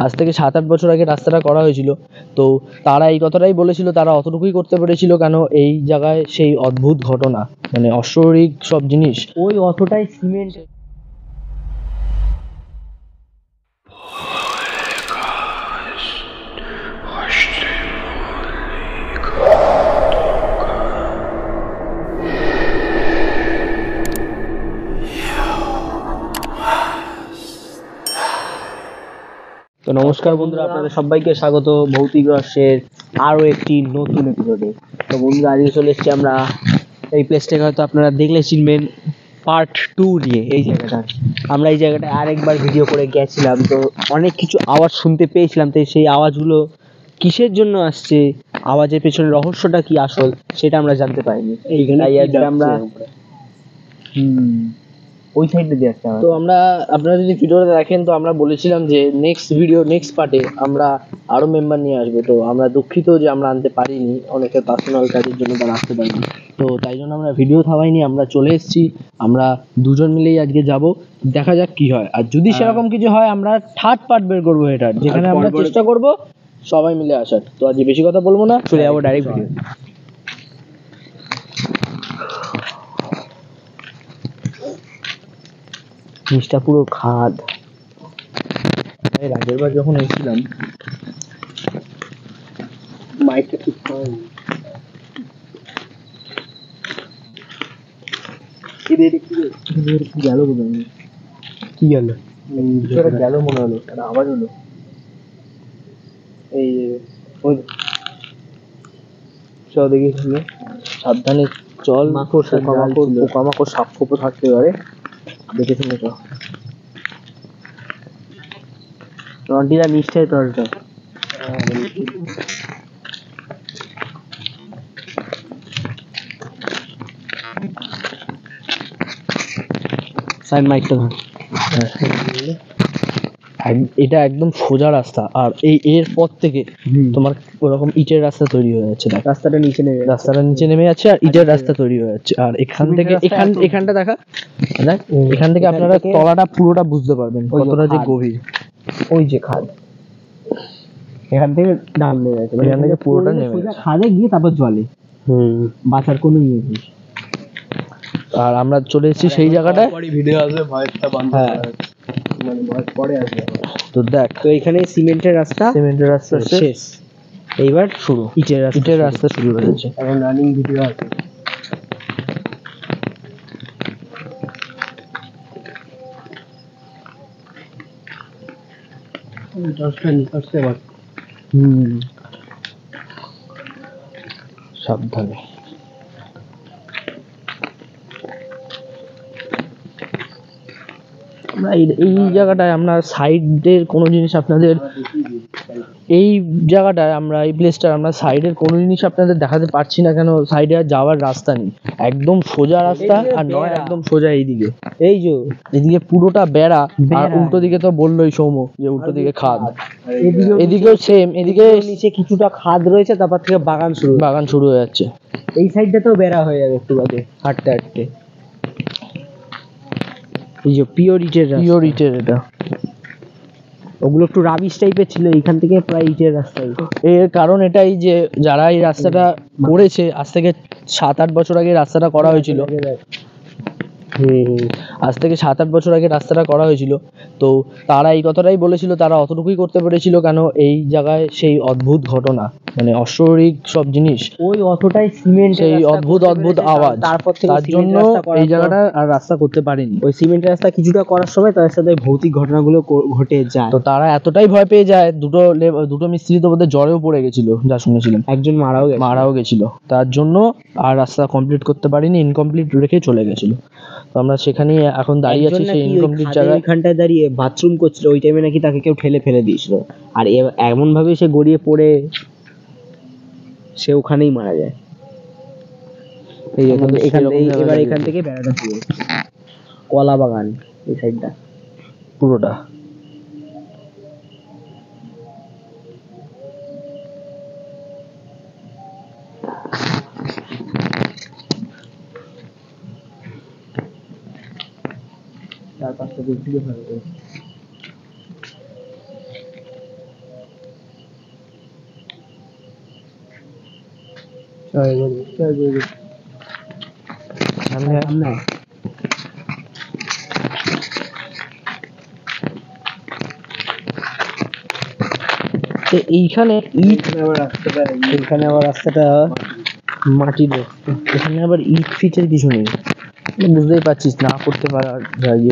আজ থেকে 7-8 বছর আগে রাস্তাটা করা হয়েছিল। তো তারা এই কথাটাই বলেছিল, তারা অতটুকুই করতে পেরেছিল কেন এই জায়গায় সেই অদ্ভুত ঘটনা, মানে অস্বাভাবিক সব জিনিস, ওই অতটাই সিমেন্ট। তো নমস্কার বন্ধুরা, আপনাদের সবাইকে স্বাগত ভৌতিক রহস্যের আরো একটি নতুন এপিসোডে। তো বন্ধুরা, আজকে চলে এসেছি আমরা এই প্লেসটাকে, হয়তো আপনারা দেখলে চিনবেন, পার্ট 2 নিয়ে। এই জায়গাটা আমরা এই জায়গাটা আরেকবার ভিডিও করে গেছিলাম, তো অনেক কিছু আওয়াজ শুনতে পেয়েছিলাম। তো সেই আওয়াজগুলো কিসের জন্য আসছে, আওয়াজের পেছনে রহস্যটা কি আসল, সেটা আমরা জানতে পারিনি। তাই আজকে আমরা ওই সাইডে দিয়ে আসতে হবে। তো আপনারা যদি ভিডিওটা দেখেন, তো আমরা বলেছিলাম যে নেক্সট পার্টে আমরা আরো মেম্বার নিয়ে আসবো। তো আমরা দুঃখিত যে আমরা আনতে পারিনি, অনেকের পার্সোনাল কাজের জন্য তারা আসতে পারিনি। তো তাই জন্য আমরা ভিডিও থামাইনি, আমরা চলে এসেছি। আমরা দুজন মিলেই আজকে যাব, দেখা যাক কি হয়। আর যদি সেরকম কিছু হয়, আমরা থার্ড পার্ট বের করবো এটার, যেখানে আমরা চেষ্টা করব সবাই মিলে আসার। তো আজকে বেশি কথা বলবো না, চলে যাবো ডাইরেক্ট ভিডিও। জিনিসটা পুরো খাদ। এর আগের বার যখন এসেছিলাম, মাইকটা ঠিক করেনি। কি গেল বোধ হয়, কি গেল, গেল মনে হলো, একটা আওয়াজ হলো। এই চল দেখি, সাবধানে চল, পোকামাকড় সাপ খোপও থাকতে পারে, দেখে শুনে চল। রন্টিদা নিশ্চয় তলটা সাইড মাইকটা ধর। এটা একদম সোজা রাস্তা, আর এর পর থেকে তোমার ওরকম ইটের রাস্তা তৈরি হয়ে যাচ্ছে। রাস্তাটা নিচে নেমে যাচ্ছে, আর ইটের রাস্তা তৈরি হয়ে যাচ্ছে। আর এখান থেকে এখানটা দেখা, দেখ, এখান থেকে আপনারা তলাটা পুরোটা বুঝতে পারবেন কতটা যে গভীর। ওই যে খাদ, এখান থেকে নামে যাচ্ছে, এখান থেকে পুরোটা নেমে যাচ্ছে খাদে গিয়ে তারপর জলে। বাঁচার কোনো ইয়ে নেই। আর আমরা চলে এসেছি সেই জায়গাটায়। ভিডিও আসবে, ভয়েসটা বন্ধ করা হয়েছে, মানে ভয়েস পরে আসবে। তো দেখ, তো এখানে সিমেন্টের রাস্তা শেষ, এইবার শুরু ইটের রাস্তা শুরু হয়েছে। এখন রানিং ভিডিও আছে। সাবধানে। আমরা এই জায়গাটায় আমরা সাইডের কোনো জিনিস আপনাদের, এই জায়গাটায় আমরা এই প্লেসটার আমরা সাইডের কোনো জিনিস আপনাদের দেখাতে পারছি না, কেন সাইডে আর যাওয়ার রাস্তা নেই। একদম সোজা রাস্তা, আর নয় একদম সোজা এইদিকে, এই যে এদিকে পুরোটা বেড়া, আর উল্টো দিকে তো বললোই সৌম্য যে উল্টো দিকে খাদ, এদিকেও সেম, এদিকে নিচে কিছুটা খাদ রয়েছে, তারপর থেকে বাগান শুরু হয়ে যাচ্ছে। এই সাইডটাতেও বেড়া হয়ে যাবে একটু বাদে, হাঁটতে হাঁটতে। এই যে পিওর ইটের এটা, ওগুলো একটু রাবিশ টাইপের ছিল, এইখান থেকে প্রায় ইটের রাস্তা। এর কারণ এটাই যে যারা এই রাস্তাটা করেছে, আজ থেকে 7-8 বছর আগে রাস্তাটা করা হয়েছিল। আজ থেকে 7-8 বছর আগে রাস্তাটা করা হয়েছিল। তো তারা এই কথাটাই বলেছিল, তারা অতটুকুই করতে পেরেছিল কেন এই জায়গায় সেই অদ্ভুত ঘটনা, মানে অস্বাভাবিক সব জিনিস, ওই অতটাই সিমেন্ট, সেই অদ্ভুত আওয়াজ, তার জন্য এই জায়গাটা আর রাস্তা করতে পারেনি। ওই সিমেন্টের রাস্তা কিছুটা করার সময় তাদের সাথে ভৌতিক ঘটনাগুলো ঘটে যায়। তো তারা এতটাই ভয় পেয়ে যায়, দুটো মিস্ত্রি তো বোধহয় জ্বরেও পড়ে গেছিল, যা শুনেছিলাম, একজন মারাও গেছিল। তার জন্য আর রাস্তা কমপ্লিট করতে পারিনি, ইনকমপ্লিট রেখে চলে গেছিল। তো আমরা সেখানে এখন দাঁড়িয়ে আছি, সেই ইনকমপ্লিট জায়গায়। ওইখানটায় দাঁড়িয়ে বাথরুম করছিল, ওই টাইমে নাকি তাকে কেউ ঠেলে ফেলে দিয়েছিল, আর এমন ভাবে সে গড়িয়ে পড়ে সে ওখানেই মারা যায়। এখান থেকে বেড়াটা শুরু হচ্ছে, কলা বাগান এই সাইডটা পুরোটা। চার পাঁচটা দিক থেকে ভালো সামনে এইখানে ইট, এইখানে আবার রাস্তাটা মাটির রাস্তা, এখানে আবার ইট ফিটের কিছু নেই, বুঝতেই পারছিস না করতে পারা যায়।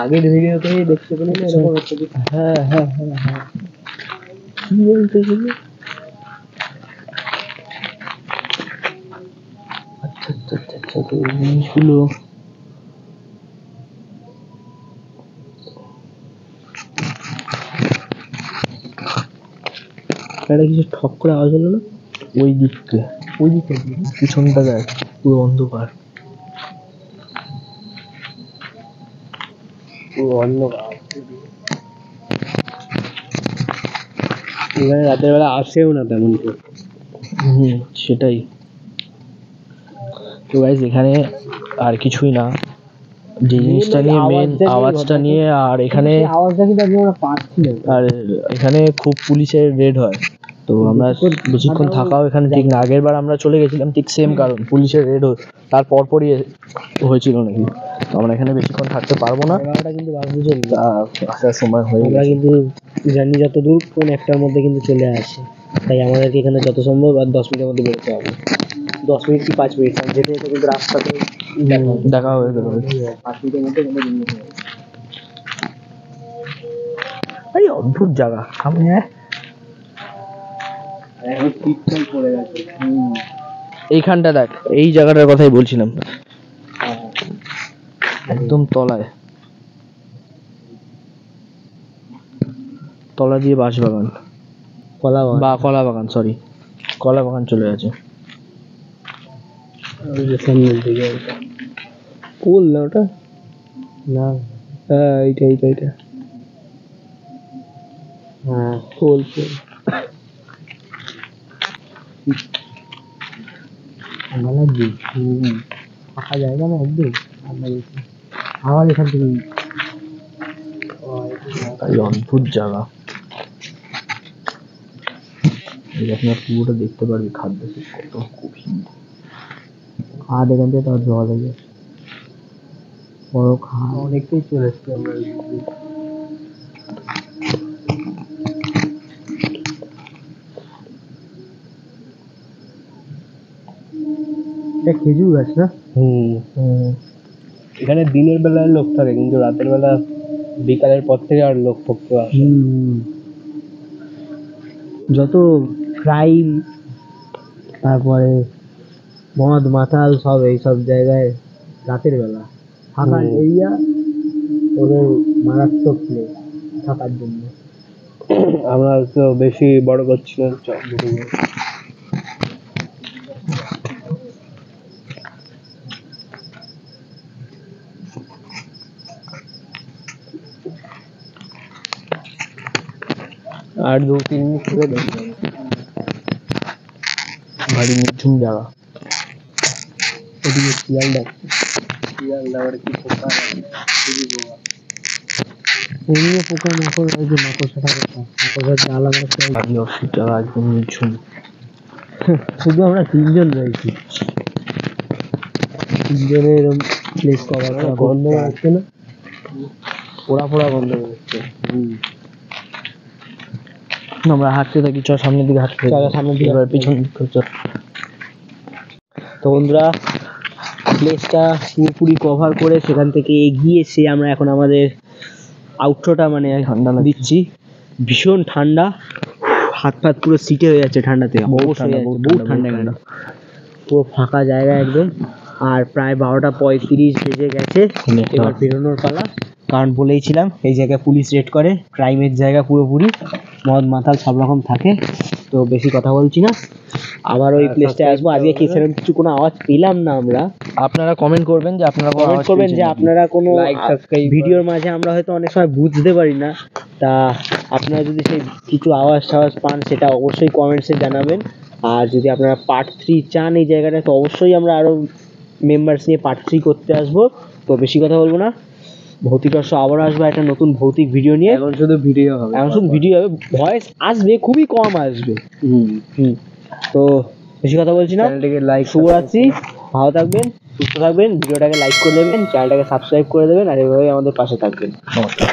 আগের ভিডিওতে দেখতে পেলি না এরকম হচ্ছে? হ্যাঁ হ্যাঁ হ্যাঁ হ্যাঁ, কি বলতে গেলে আচ্ছা আচ্ছা আচ্ছা আচ্ছা, তো এই জিনিসগুলো একটা কিছু ঠক করে আওয়াজ হলো না? ওই দিকটা, ওই দিকটা পিছনটা দেখ পুরো অন্ধকার, পুরো অন্ধকার। এখানে রাতের বেলা আসেও না তেমন কেউ। সেটাই তো গাইস, এখানে আর কিছুই না, যে জিনিসটা নিয়ে মেন আওয়াজটা নিয়ে, আর এখানে আওয়াজটা কিন্তু আমরা পাচ্ছি না, আর এখানে খুব পুলিশের রেড হয়, তো আমরা বেশিক্ষণ থাকাও এখানে ঠিক না। আগের বার আমরা চলে গেছিলাম ঠিক সেম কারণ, পুলিশের রেড তার পরপরই হয়েছিল নাকি, তো আমরা এখানে বেশিক্ষণ থাকতে পারবো না। কিন্তু আসার সময় হয়ে, আমরা কিন্তু জানি যতদূর কোন একটার মধ্যে কিন্তু চলে আসে, তাই আমাদেরকে এখানে যত সম্ভব আর 10 মিনিটের মধ্যে বেরোতে হবে। 10 মিনিট কি 5 মিনিট, যেতে যেতে কিন্তু রাস্তাতে দেখা হয়ে গেল, 5 মিনিটের মধ্যে কিন্তু বেরিয়ে যাবে। এই অদ্ভুত জায়গা সামনে, এখন শীতকাল পড়ে গেছে। এইখানটা দেখ, এই জায়গাটার কথাই বলছিলাম, একদম তলায়, তলা দিয়ে বাঁশবাগান, কলা বাগান, সরি কলা বাগান চলে গেছে সামনের দিকে। পোল না ওটা, না এইটা এইটা এইটা, হ্যাঁ পোল পোল। ঠান্ডা লাগবে, ফাঁকা জায়গা না একদম ঠান্ডা লাগছে। আবার এখান থেকে অদ্ভুত জায়গা, আপনার পুরোটা দেখতে পারবি, খাদ্য কত কঠিন, খাদ এখান থেকে তার জল হয়ে যাচ্ছে, বড় খাদ, অনেকটাই চলে এসছে আমরা। খেজুর গাছ না? এখানে দিনের বেলায় লোক থাকে, কিন্তু রাতের বেলা বিকালের পর থেকে আর লোক থাকতে আসে। যত ক্রাইম, তারপরে মদ মাতাল সব এইসব জায়গায় রাতের বেলা থাকার এরিয়া, ওদের মারাত্মক প্লেস থাকার জন্য। আমরা তো বেশি বড় করছি না, আর 2-3 মিনিট করে দেখবেন, ভারী নিঝুম জায়গা। ওদিকে শিয়াল ডাকছে, শিয়াল ডাকার কি পোকা, খুবই পোকা, এমনি পোকা মাকড় আছে, মাকড়সাটা কথা, মাকড়সার জ্বালা ভারী অসুখ জায়গা, একদম নিঝুম। শুধু আমরা 3 জন রয়েছি, 3 জনের এরকম প্লেস কভার করা, গন্ধ আসছে না, পোড়া পোড়া গন্ধ হচ্ছে। আমরা হাঁটতে থাকি, চল সামনের দিকে হাঁটতে থাকি, সামনের দিকে, এবার পিছন দিকে চল। তো বন্ধুরা, প্লেসটা পুরোপুরি কভার করে সেখান থেকে এগিয়ে এসে আমরা এখন আমাদের আউটরোটা মানে ঠান্ডা দিচ্ছি। ভীষণ ঠান্ডা, হাত ফাত পুরো সিটে হয়ে যাচ্ছে ঠান্ডাতে, বহু ঠান্ডা এখানে, পুরো ফাঁকা জায়গা একদম। আর প্রায় 12:35 বেজে গেছে, এবার বেরোনোর পালা। কারণ বলেইছিলাম এই জায়গায় পুলিশ রেড করে, ক্রাইমের জায়গা পুরোপুরি, মদ মাতাল সব রকম থাকে। তো বেশি কথা বলছি না, আবার ওই প্লেসটায় আসবো। আজকে কি সেরকম কিছু কোনো আওয়াজ পেলাম না আমরা। আপনারা কমেন্ট করবেন যে আপনারা কোনো ভিডিওর মাঝে আমরা হয়তো অনেক সময় বুঝতে পারি না, তা আপনারা যদি সেই কিছু আওয়াজ পান সেটা অবশ্যই কমেন্টসে জানাবেন। আর যদি আপনারা পার্ট 3 চান এই জায়গাটা, তো অবশ্যই আমরা আরো মেম্বার্স নিয়ে পার্ট 3 করতে আসবো। তো বেশি কথা বলবো না, ভৌতিক রহস্য আবারও আসবে একটা নতুন ভৌতিক ভিডিও নিয়ে। এখন শুধু ভিডিও হবে, এখন শুধু ভিডিও হবে, ভয়েস আসবে খুবই কম আসবে। তো বেশি কথা বলছি না, চ্যানেলটিকে লাইক, শুভরাত্রি, ভালো থাকবেন, সুস্থ থাকবেন, ভিডিওটাকে লাইক করে দেবেন, চ্যানেলটাকে সাবস্ক্রাইব করে দেবেন, আর এভাবেই আমাদের পাশে থাকবেন। নমস্কার।